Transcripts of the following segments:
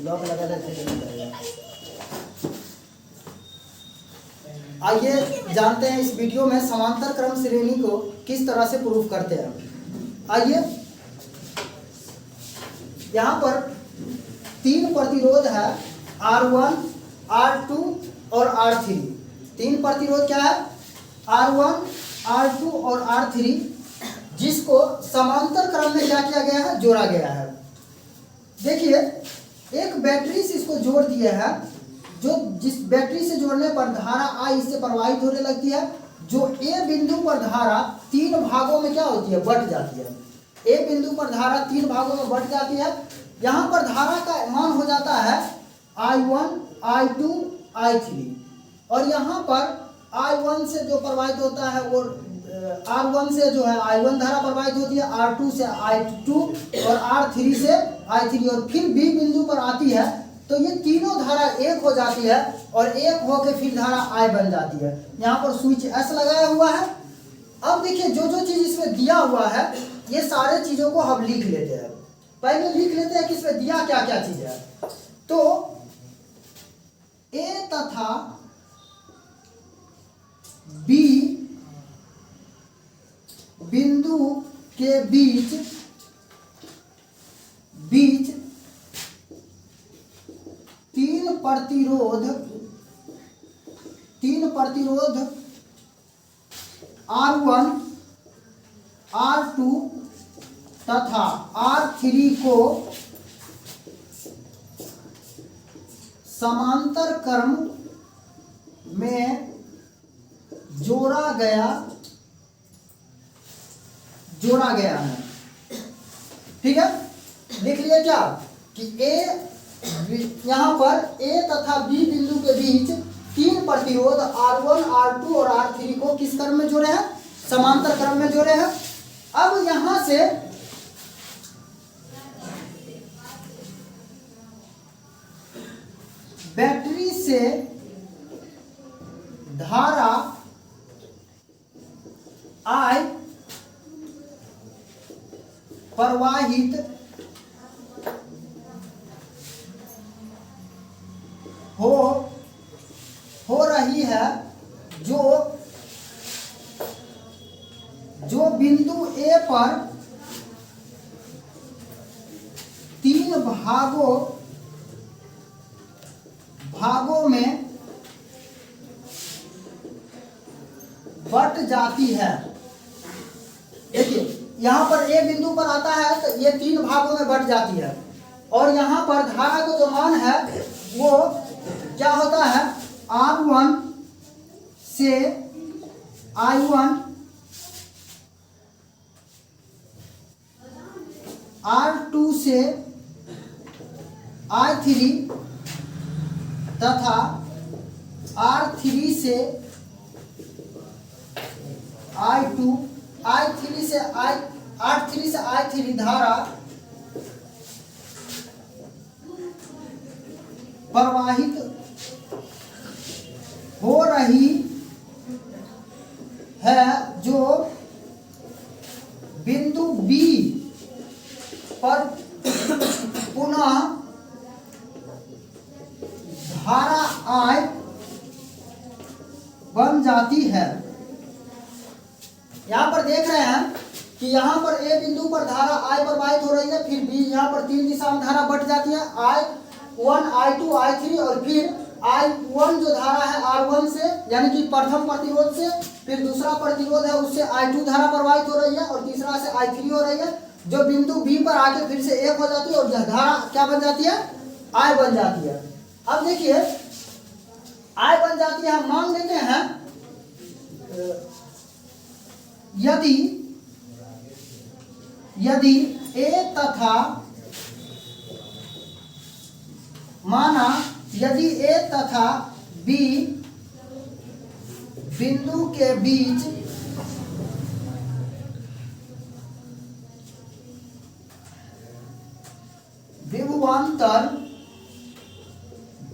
Lock लगा देते हैं। आइए जानते हैं इस वीडियो में समांतर क्रम श्रेणी को किस तरह से प्रूफ करते हैं। आइए, यहाँ पर 3 प्रतिरोध है, R1, R2 और R3। 3 प्रतिरोध क्या है? R1, R2 और R3, जिसको समांतर क्रम में क्या किया गया है? जोड़ा गया है। देखिए, एक बैटरी से इसको जोड़ दिया है, जो जिस बैटरी से जोड़ने पर धारा I इससे प्रवाहित होने लगती है। जो A बिंदु पर धारा 3 भागों में क्या होती है? बट जाती है। A बिंदु पर धारा 3 भागों में बट जाती है। यहाँ पर धारा का मान हो जाता है I1, I2, I3, और यहाँ पर I1 से जो प्रवाहित होता है वो R1 से जो है I1 धारा प्रवाहित होती है, R2 से I2 और R3 से I3, और फिर B बिंदु पर आती है तो ये तीनों धारा एक हो जाती है और एक होकर फिर धारा I बन जाती है। यहाँ पर स्विच S लगाया हुआ है। अब देखिए, जो जो चीज इसमें दिया हुआ है ये सारे चीजों को हम लिख लेते हैं। पहले लिख लेते हैं कि इसमें दिया क्या क्या चीज है। तो A तथा B बिंदु के बीच 3 प्रतिरोध R1, R2 तथा R3 को समांतर क्रम में जोड़ा गया है। ठीक है, लिख लिया क्या कि यहाँ पर A तथा B बिंदु के बीच 3 प्रतिरोध R1, R2 और R3 को किस क्रम में जोड़े हैं? समांतर क्रम में जोड़े हैं। अब यहां से बैटरी से धारा I प्रवाहित हो रही है, जो बिंदु A पर 3 भागों में बट जाती है। देखिए, यहाँ पर A बिंदु पर आता है तो ये 3 भागों में बट जाती है, और यहाँ पर धारा का जो मान है वो क्या होता है? R1 से I1, R2 से I3 तथा R3 से I2, R3 से I3 धारा प्रवाहित हो रही है, जो बिंदु B पर पुनः धारा I बन जाती है। यहां पर देख रहे हैं कि यहाँ पर A बिंदु पर धारा I प्रवाहित हो रही है, फिर B यहाँ पर 3 दिशा में धारा बढ़ जाती है, I1, I2, I3, और फिर I1 जो धारा है R1 से यानी कि प्रथम प्रतिरोध से, फिर दूसरा प्रतिरोध है उससे I2 धारा प्रवाहित हो रही है, और तीसरा से I3 हो रही है, जो बिंदु B पर आके फिर से 1 हो जाती है और यह धारा क्या बन जाती है? I बन जाती है। अब देखिए, I बन जाती है। हम मान लेते हैं यदि A तथा माना यदि A तथा B बिंदु के बीच विभवांतर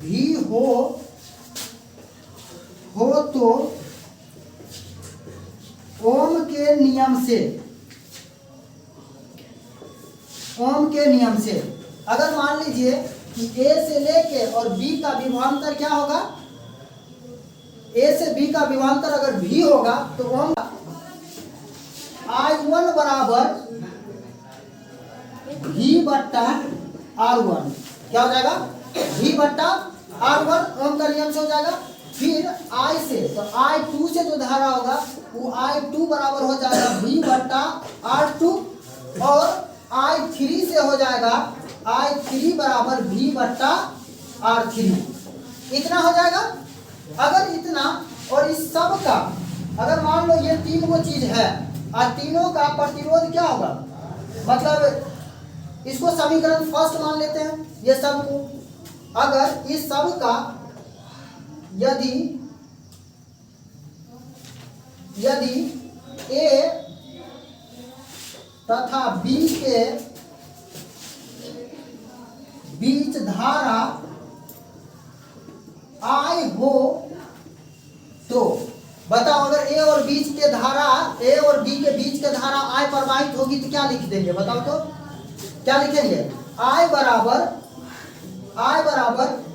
भी हो तो ओम के नियम से अगर मान लीजिए कि ए से लेके और बी का विभवांतर क्या होगा, ए से बी का विभवांतर अगर भी होगा तो वो हम I1 बराबर V बट्टा R1, क्या हो जाएगा, V बट्टा R1 ओम का नियम से हो जाएगा। फिर I से, तो I2 से जो धारा होगा वो I2 बराबर हो जाएगा V बट्टा R2, और I3 से हो जाएगा I3 बराबर V बट्टा R3। इतना हो जाएगा। अगर इतना और इस सब का अगर मान लो ये तीन वो चीज है और तीनों का प्रतिरोध क्या होगा, मतलब इसको समीकरण फर्स्ट मान लेते हैं ये सब को। अगर इस सब का यदि A तथा B के बीच धारा I हो तो बताओ, अगर A और B के धारा, A और B के बीच के धारा I प्रवाहित होगी तो क्या लिख देंगे, बताओ तो क्या लिखेंगे, I बराबर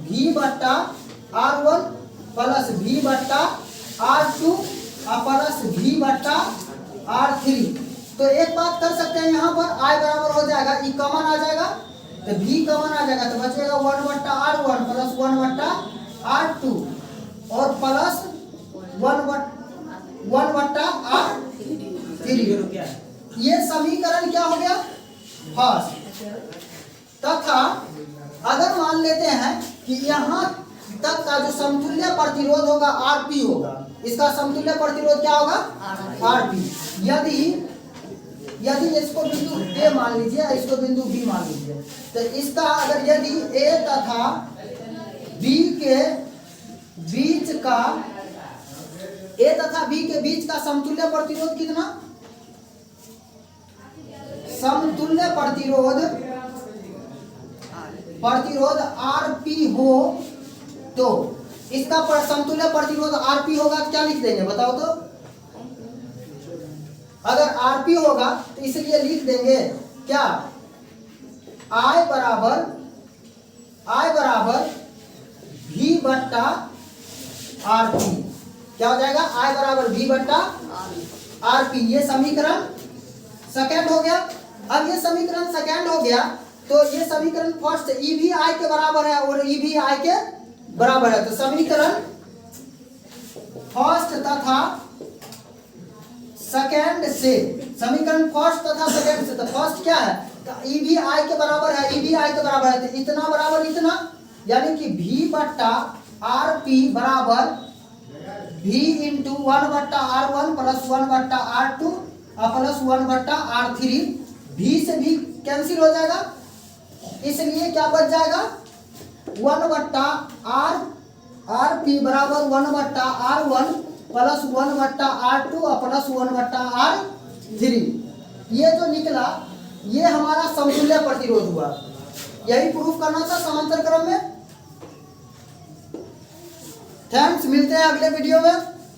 V बट्टा R1 प्लस V बट्टा R2 प्लस V बट्टा R3। तो एक बात कर सकते हैं, यहाँ पर I बराबर हो जाएगा, ई कॉमन आ जाएगा तो V कॉमन आ जाएगा, तो बचेगा 1 बट्टा R1 प्लस 1 बट्टा R2 और प्लस 1 बट्टा R3। ये समीकरण क्या हो गया, फर्स्ट। तथा अगर मान लेते हैं कि यहाँ तक का जो समतुल्य प्रतिरोध होगा RP होगा, इसका समतुल्य प्रतिरोध क्या होगा, RP। यदि इसको बिंदु A मान लीजिए, इसको बिंदु B मान लीजिए, तो इसका अगर यदि A तथा B के बीच का, A तथा B के बीच का समतुल्य प्रतिरोध कितना, समतुल्य प्रतिरोध RP हो तो इसका समतुल्य प्रतिरोध RP होगा, क्या लिख देंगे बताओ तो। अगर RP होगा तो इसलिए लिख देंगे क्या, I बराबर V बट्टा RP, क्या हो जाएगा, I बराबर V बट्टा RP। ये समीकरण सेकेंड हो गया। अब ये समीकरण सेकेंड हो गया तो ये समीकरण फर्स्ट E भी I के बराबर है और E भी I के बराबर है, तो समीकरण फर्स्ट तथा सेकेंड से, समीकरण फर्स्ट तथा सेकेंड से, तो फर्स्ट क्या है, तो E भी I के बराबर है, E भी I के बराबर है, तो इतना बराबर इतना, यानी कि V बट्टा RP बराबर V इंटू 1 बट्टा R1 प्लस 1 बट्टा R2 प्लस 1 बट्टा R3। V से भी कैंसिल हो जाएगा, इसलिए क्या बच जाएगा, 1 बट्टा RP बराबर 1 बट्टा R1 प्लस 1 बट्टा R2 प्लस 1 बट्टा R3। ये जो निकला ये हमारा समतुल्य प्रतिरोध हुआ। यही प्रूफ करना था समांतर क्रम में। थैंक्स, मिलते हैं अगले वीडियो में।